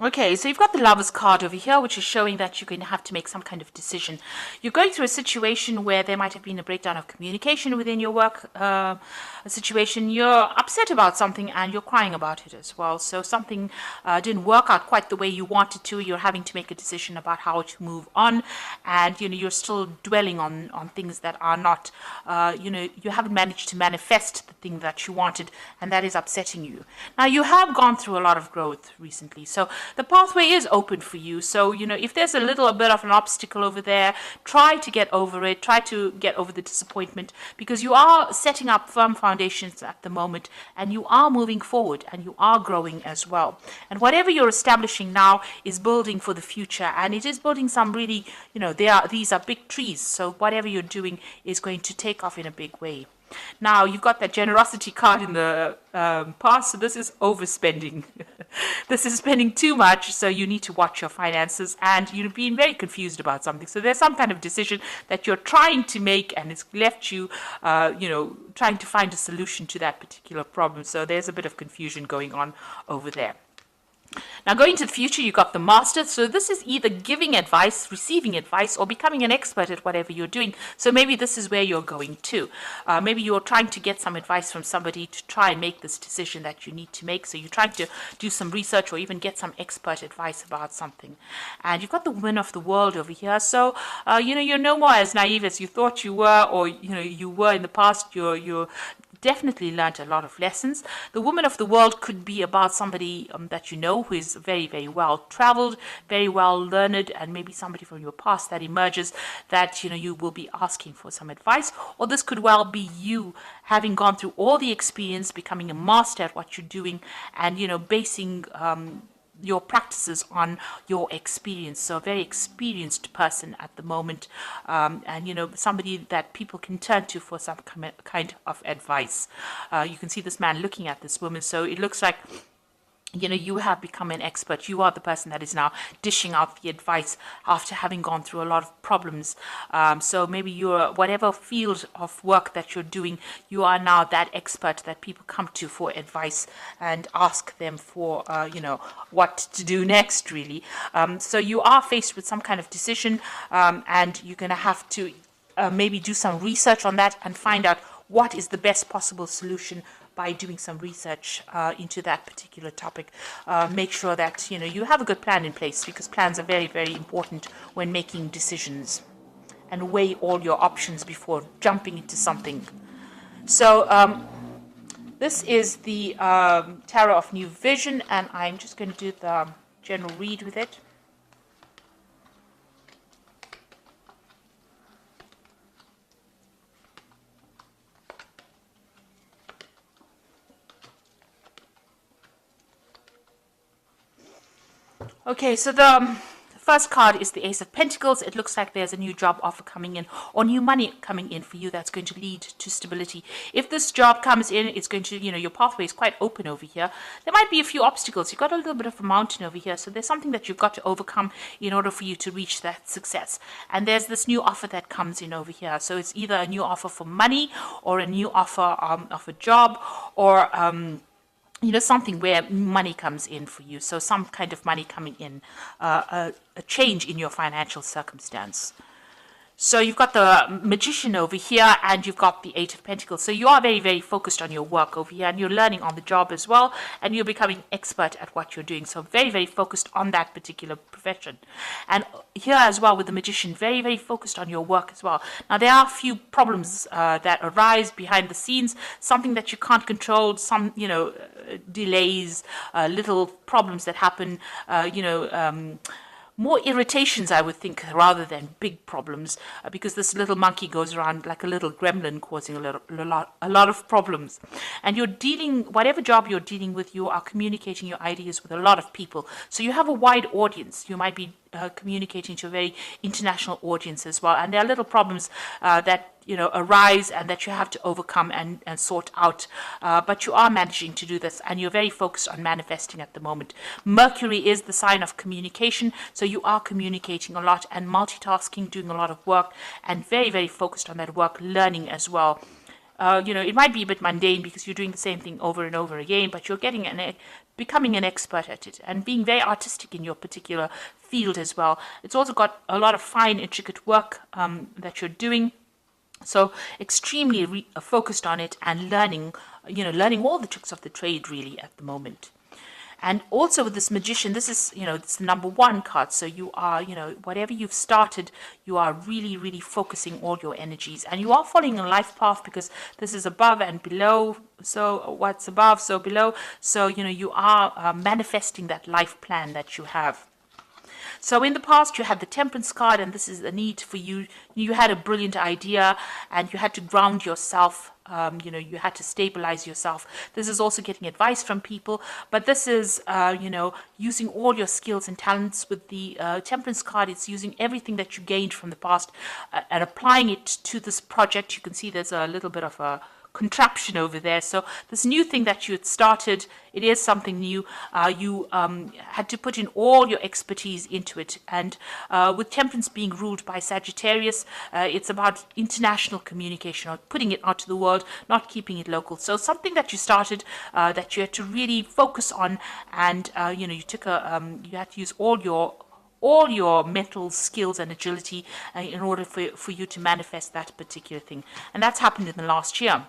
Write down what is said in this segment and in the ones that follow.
Okay, so you've got the Lovers card over here, which is showing that you're going to have to make some kind of decision. You're going through a situation where there might have been a breakdown of communication within your work a situation. You're upset about something and you're crying about it as well. So something didn't work out quite the way you wanted to. You're having to make a decision about how to move on, and you're still dwelling on things that are not, you haven't managed to manifest the thing that you wanted, and that is upsetting you. Now you have gone through a lot of growth recently, so the pathway is open for you. So, if there's a little bit of an obstacle over there, try to get over it, try to get over the disappointment, because you are setting up firm foundations at the moment, and you are moving forward, and you are growing as well. And whatever you're establishing now is building for the future, and it is building some really, these are big trees. So whatever you're doing is going to take off in a big way. Now, you've got that generosity card in the past, so this is overspending. This is spending too much, so you need to watch your finances, and you're being very confused about something. So there's some kind of decision that you're trying to make, and it's left you, trying to find a solution to that particular problem. So there's a bit of confusion going on over there. Now, going to the future, you got the Master. So this is either giving advice, receiving advice, or becoming an expert at whatever you're doing. So maybe this is where you're going to. Maybe you're trying to get some advice from somebody to try and make this decision that you need to make. So you're trying to do some research or even get some expert advice about something. And you've got the Woman of the World over here. So, you're no more as naive as you thought you were, or, you were in the past. You're definitely learned a lot of lessons. The Woman of the World could be about somebody that you know who is very, very well traveled, very well learned, and maybe somebody from your past that emerges that you will be asking for some advice. Or this could well be you having gone through all the experience, becoming a master at what you're doing, and basing your practices on your experience. So a very experienced person at the moment, and somebody that people can turn to for some kind of advice. You can see this man looking at this woman, so it looks like you have become an expert. You are the person that is now dishing out the advice after having gone through a lot of problems. So maybe you're, whatever field of work that you're doing, you are now that expert that people come to for advice and ask them for, what to do next, really. So you are faced with some kind of decision, and you're going to have to maybe do some research on that and find out what is the best possible solution by doing some research into that particular topic. Make sure that you have a good plan in place, because plans are very, very important when making decisions, and weigh all your options before jumping into something. So this is the Tarot of New Vision, and I'm just going to do the general read with it. Okay, so the first card is the Ace of Pentacles. It looks like there's a new job offer coming in, or new money coming in for you that's going to lead to stability. If this job comes in, it's going to, your pathway is quite open over here. There might be a few obstacles. You've got a little bit of a mountain over here, so there's something that you've got to overcome in order for you to reach that success. And there's this new offer that comes in over here. So it's either a new offer for money, or a new offer of a job, or something where money comes in for you. So some kind of money coming in, a change in your financial circumstance. So you've got the Magician over here, and you've got the Eight of Pentacles. So you are very, very focused on your work over here, and you're learning on the job as well, and you're becoming expert at what you're doing. So very, very focused on that particular profession. And here as well with the Magician, very, very focused on your work as well. Now, there are a few problems that arise behind the scenes, something that you can't control, some, delays, little problems that happen, more irritations, I would think, rather than big problems, because this little monkey goes around like a little gremlin, causing a lot of problems. And you're dealing, whatever job you're dealing with, you are communicating your ideas with a lot of people. So you have a wide audience. You might be communicating to a very international audience as well. And there are little problems that arise and that you have to overcome and sort out. But you are managing to do this, and you're very focused on manifesting at the moment. Mercury is the sign of communication, so you are communicating a lot and multitasking, doing a lot of work, and very, very focused on that work, learning as well. it might be a bit mundane because you're doing the same thing over and over again, but you're becoming an expert at it and being very artistic in your particular field as well. It's also got a lot of fine, intricate work that you're doing. So extremely focused on it and learning all the tricks of the trade really at the moment. And also with this magician, this is, it's the number 1 card. So you are, whatever you've started, you are really, really focusing all your energies. And you are following a life path because this is above and below. So what's above, so below. So, you are manifesting that life plan that you have. So in the past, you had the Temperance card, and this is a need for you. You had a brilliant idea, and you had to ground yourself. You had to stabilize yourself. This is also getting advice from people, but this is, using all your skills and talents. With the Temperance card, it's using everything that you gained from the past and applying it to this project. You can see there's a little bit of a contraption over there. So this new thing that you had started, it is something new. You had to put in all your expertise into it. And with Temperance being ruled by Sagittarius, it's about international communication, or putting it out to the world, not keeping it local. So something that you started that you had to really focus on, and you had to use all your mental skills and agility in order for you to manifest that particular thing. And that's happened in the last year.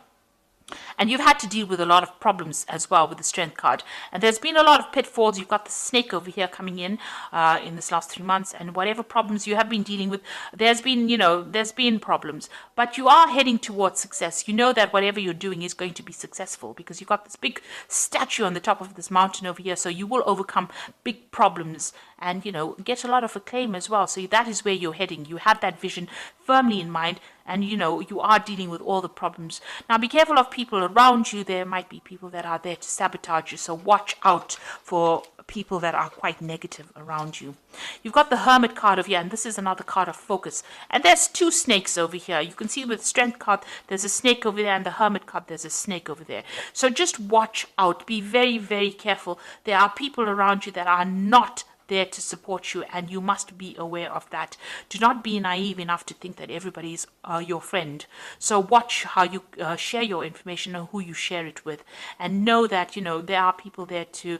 And you've had to deal with a lot of problems as well with the Strength card. And there's been a lot of pitfalls. You've got the snake over here coming in this last 3 months. And whatever problems you have been dealing with, there's been problems. But you are heading towards success. You know that whatever you're doing is going to be successful because you've got this big statue on the top of this mountain over here. So you will overcome big problems and, get a lot of acclaim as well. So that is where you're heading. You have that vision firmly in mind. And, you are dealing with all the problems. Now, be careful of people around you. There might be people that are there to sabotage you. So watch out for people that are quite negative around you. You've got the Hermit card over here, and this is another card of focus. And there's 2 snakes over here. You can see with the Strength card, there's a snake over there, and the Hermit card, there's a snake over there. So just watch out. Be very, very careful. There are people around you that are not there to support you, and you must be aware of that. Do not be naive enough to think that everybody is your friend. So watch how you share your information and who you share it with, and know that there are people there to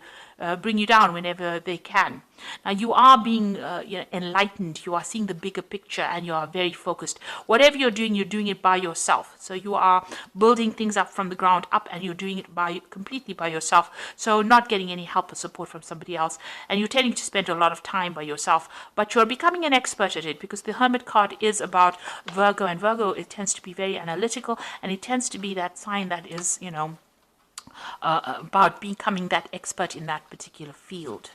bring you down whenever they can. Now you are being enlightened. You are seeing the bigger picture, and you are very focused. Whatever you're doing it by yourself. So you are building things up from the ground up, and you're doing it completely by yourself. So not getting any help or support from somebody else, and you're tending to spend a lot of time by yourself. But you're becoming an expert at it because the Hermit card is about Virgo, and Virgo, it tends to be very analytical, and it tends to be that sign that is about becoming that expert in that particular field.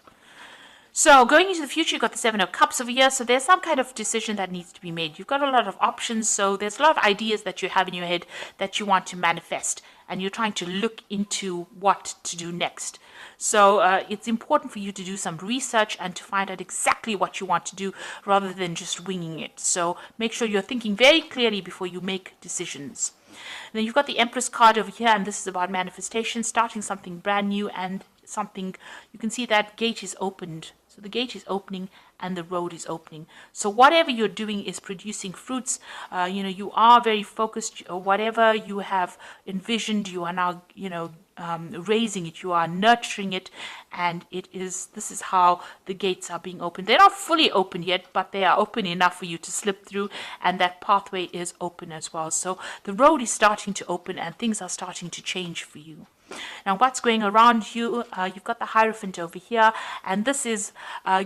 So going into the future, you've got the 7 of Cups over here. So there's some kind of decision that needs to be made. You've got a lot of options. So there's a lot of ideas that you have in your head that you want to manifest. And you're trying to look into what to do next. So it's important for you to do some research and to find out exactly what you want to do rather than just winging it. So make sure you're thinking very clearly before you make decisions. And then you've got the Empress card over here, and this is about manifestation, starting something brand new, and something, you can see that gate is opened. So the gate is opening and the road is opening. So whatever you're doing is producing fruits. You are very focused. Whatever you have envisioned, you are now, raising it. You are nurturing it, and this is how the gates are being opened. They're not fully open yet, but they are open enough for you to slip through, and that pathway is open as well. So the road is starting to open, and things are starting to change for you. Now, what's going around you? You've got the Hierophant over here, and this is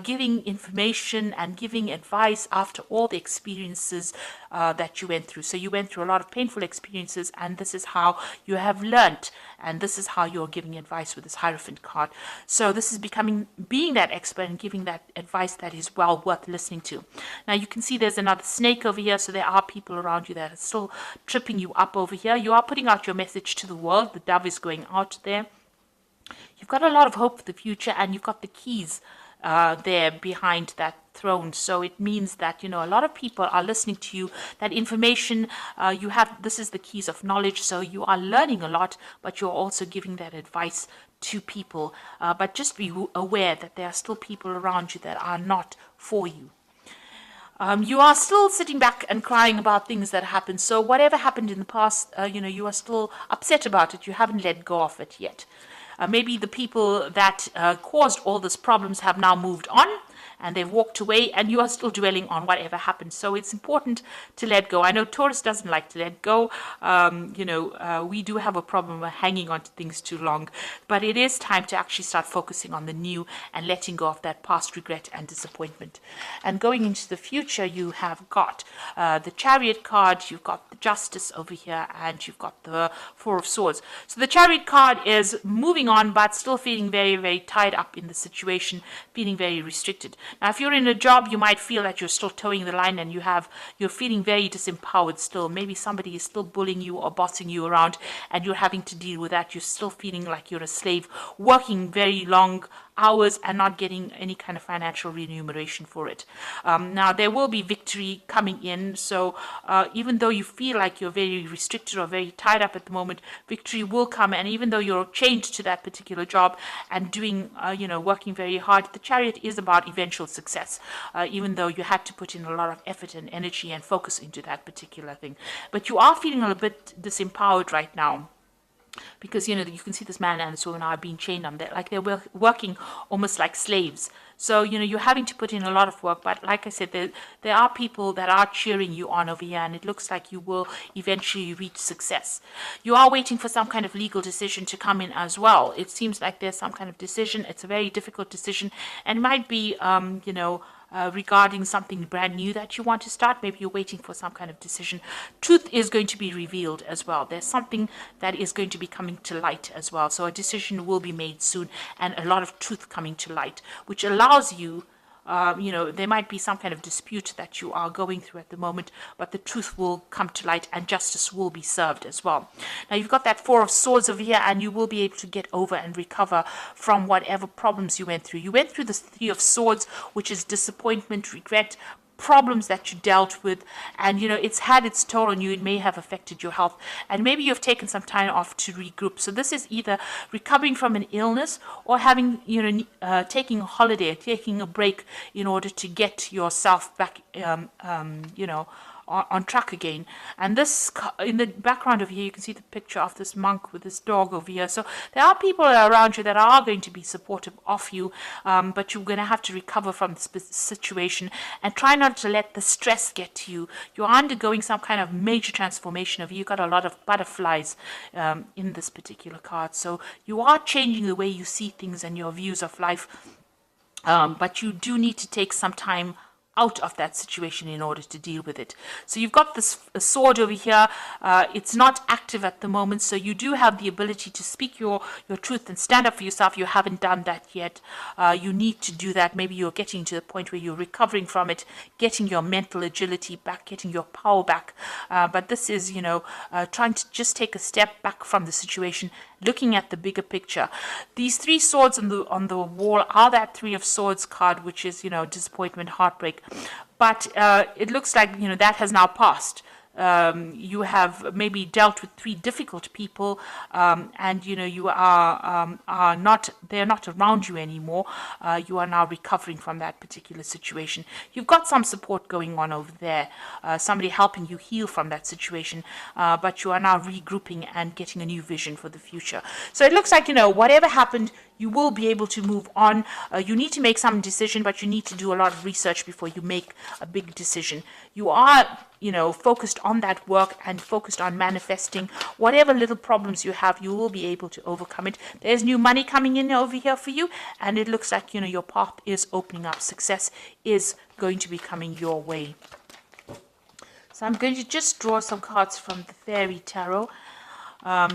giving information and giving advice after all the experiences that you went through. So you went through a lot of painful experiences, and this is how you have learnt, and this is how you're giving advice with this Hierophant card. So this is being that expert and giving that advice that is well worth listening to. Now you can see there's another snake over here, so there are people around you that are still tripping you up over here. You are putting out your message to the world. The dove is going out there. You've got a lot of hope for the future, and you've got the keys there behind that throne. So it means that a lot of people are listening to you. That information you have, this is the keys of knowledge. So you are learning a lot, but you're also giving that advice to people. But just be aware that there are still people around you that are not for you. You are still sitting back and crying about things that happened. So whatever happened in the past, you are still upset about it. You haven't let go of it yet. Maybe the people that caused all these problems have now moved on and they've walked away, and you are still dwelling on whatever happened. So it's important to let go. I know Taurus doesn't like to let go. We do have a problem with hanging on to things too long, but it is time to actually start focusing on the new and letting go of that past regret and disappointment. And going into the future, you have got the Chariot card, you've got the Justice over here, and you've got the Four of Swords. So the Chariot card is moving on, but still feeling very, very tied up in the situation, feeling very restricted. Now, if you're in a job, you might feel that you're still towing the line and you're feeling very disempowered still. Maybe somebody is still bullying you or bossing you around and you're having to deal with that. You're still feeling like you're a slave, working very long hours and not getting any kind of financial remuneration for it. Now, there will be victory coming in. So even though you feel like you're very restricted or very tied up at the moment, victory will come. And even though you're chained to that particular job and doing, working very hard, the Chariot is about eventual success, even though you had to put in a lot of effort and energy and focus into that particular thing. But you are feeling a little bit disempowered right now, because you can see this man and this woman are being chained on there, like they're working almost like slaves. So you're having to put in a lot of work, but like I said, there are people that are cheering you on over here, and it looks like you will eventually reach success. You are waiting for some kind of legal decision to come in as well. It seems like there's some kind of decision. It's a very difficult decision, and it might be regarding something brand new that you want to start. Maybe you're waiting for some kind of decision. Truth is going to be revealed as well. There's something that is going to be coming to light as well. So a decision will be made soon, and a lot of truth coming to light, which allows you, there might be some kind of dispute that you are going through at the moment, but the truth will come to light and justice will be served as well. Now, you've got that Four of Swords over here, and you will be able to get over and recover from whatever problems you went through. You went through the Three of Swords, which is disappointment, regret, problems that you dealt with, and it's had its toll on you. It may have affected your health, and maybe you've taken some time off to regroup. So this is either recovering from an illness or having taking a holiday, taking a break in order to get yourself back on track again. And this, in the background over here, you can see the picture of this monk with this dog over here. So there are people around you that are going to be supportive of you, but you're going to have to recover from this situation and try not to let the stress get to you. You're undergoing some kind of major transformation of you. You've got a lot of butterflies in this particular card. So you are changing the way you see things and your views of life, but you do need to take some time out of that situation in order to deal with it. So you've got this sword over here. It's not active at the moment, so you do have the ability to speak your truth and stand up for yourself. You haven't done that yet. You need to do that. Maybe you're getting to the point where you're recovering from it, getting your mental agility back, getting your power back. But this is, trying to just take a step back from the situation, looking at the bigger picture. These three swords on the wall are that Three of Swords card, which is, disappointment, heartbreak. But it looks like, that has now passed. You have maybe dealt with three difficult people, and you are not, they're not around you anymore. You are now recovering from that particular situation. You've got some support going on over there, somebody helping you heal from that situation, but you are now regrouping and getting a new vision for the future. So it looks like, whatever happened, you will be able to move on. You need to make some decision, but you need to do a lot of research before you make a big decision. You are, focused on that work and focused on manifesting. Whatever little problems you have, you will be able to overcome it. There's new money coming in over here for you, and it looks like, your path is opening up. Success is going to be coming your way. So I'm going to just draw some cards from the Fairy Tarot.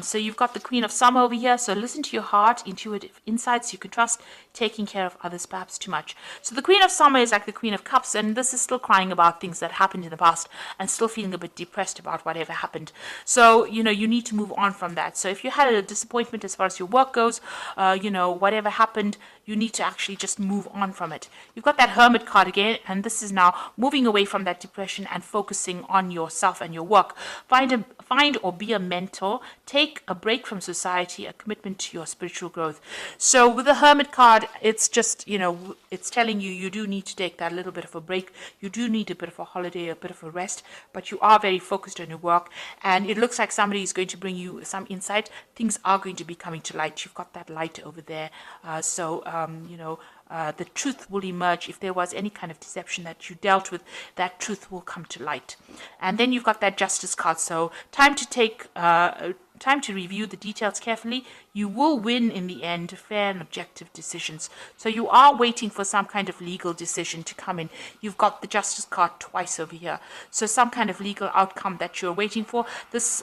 So you've got the Queen of Summer over here. So listen to your heart, intuitive insights you can trust, taking care of others perhaps too much. So the Queen of Summer is like the Queen of Cups, and this is still crying about things that happened in the past and still feeling a bit depressed about whatever happened. So, you need to move on from that. So if you had a disappointment as far as your work goes, whatever happened, you need to actually just move on from it. You've got that Hermit card again, and this is now moving away from that depression and focusing on yourself and your work. Find or be a mentor. Take a break from society, a commitment to your spiritual growth. So with the Hermit card, it's just, it's telling you you do need to take that little bit of a break. You do need a bit of a holiday, a bit of a rest, but you are very focused on your work, and it looks like somebody is going to bring you some insight. Things are going to be coming to light. You've got that light over there. The truth will emerge. If there was any kind of deception that you dealt with, that truth will come to light. And then you've got that Justice card. So time to review the details carefully. You will win in the end, fair and objective decisions. So you are waiting for some kind of legal decision to come in. You've got the Justice card twice over here. So some kind of legal outcome that you're waiting for. This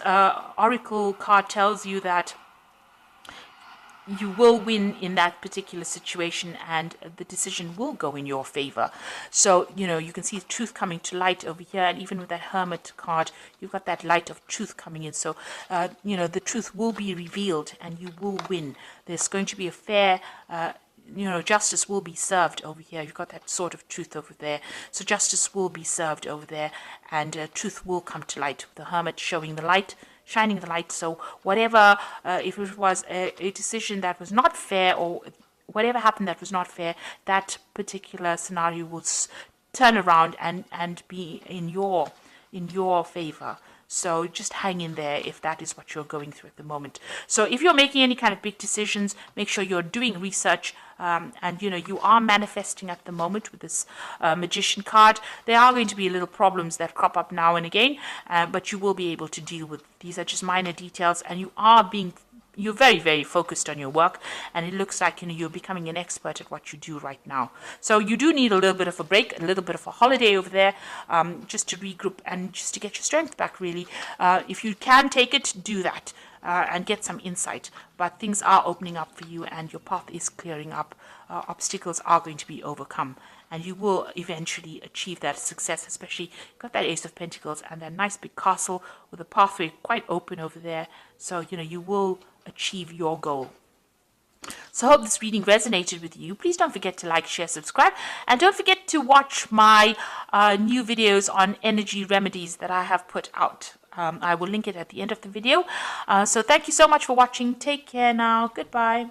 Oracle card tells you that you will win in that particular situation, and the decision will go in your favor. So, you can see truth coming to light over here, and even with that Hermit card, you've got that light of truth coming in. So, the truth will be revealed, and you will win. There's going to be a fair justice will be served over here. You've got that sort of truth over there. So justice will be served over there, and truth will come to light. The Hermit showing the light, shining the light. So whatever, if it was a decision that was not fair, or whatever happened that was not fair, that particular scenario will turn around and be in your favor. So just hang in there if that is what you're going through at the moment. So if you're making any kind of big decisions, make sure you're doing research, and you are manifesting at the moment with this Magician card. There are going to be little problems that crop up now and again, but you will be able to deal with. These are just minor details, and you're very, very focused on your work, and it looks like you're becoming an expert at what you do right now. So you do need a little bit of a break, a little bit of a holiday over there, just to regroup and just to get your strength back, really. If you can take it, do that, and get some insight. But things are opening up for you, and your path is clearing up. Obstacles are going to be overcome, and you will eventually achieve that success. Especially, you've got that Ace of Pentacles and that nice big castle with a pathway quite open over there. So you will achieve your goal. So I hope this reading resonated with you. Please don't forget to like, share, subscribe, and don't forget to watch my new videos on energy remedies that I have put out. I will link it at the end of the video. So thank you so much for watching. Take care now. Goodbye.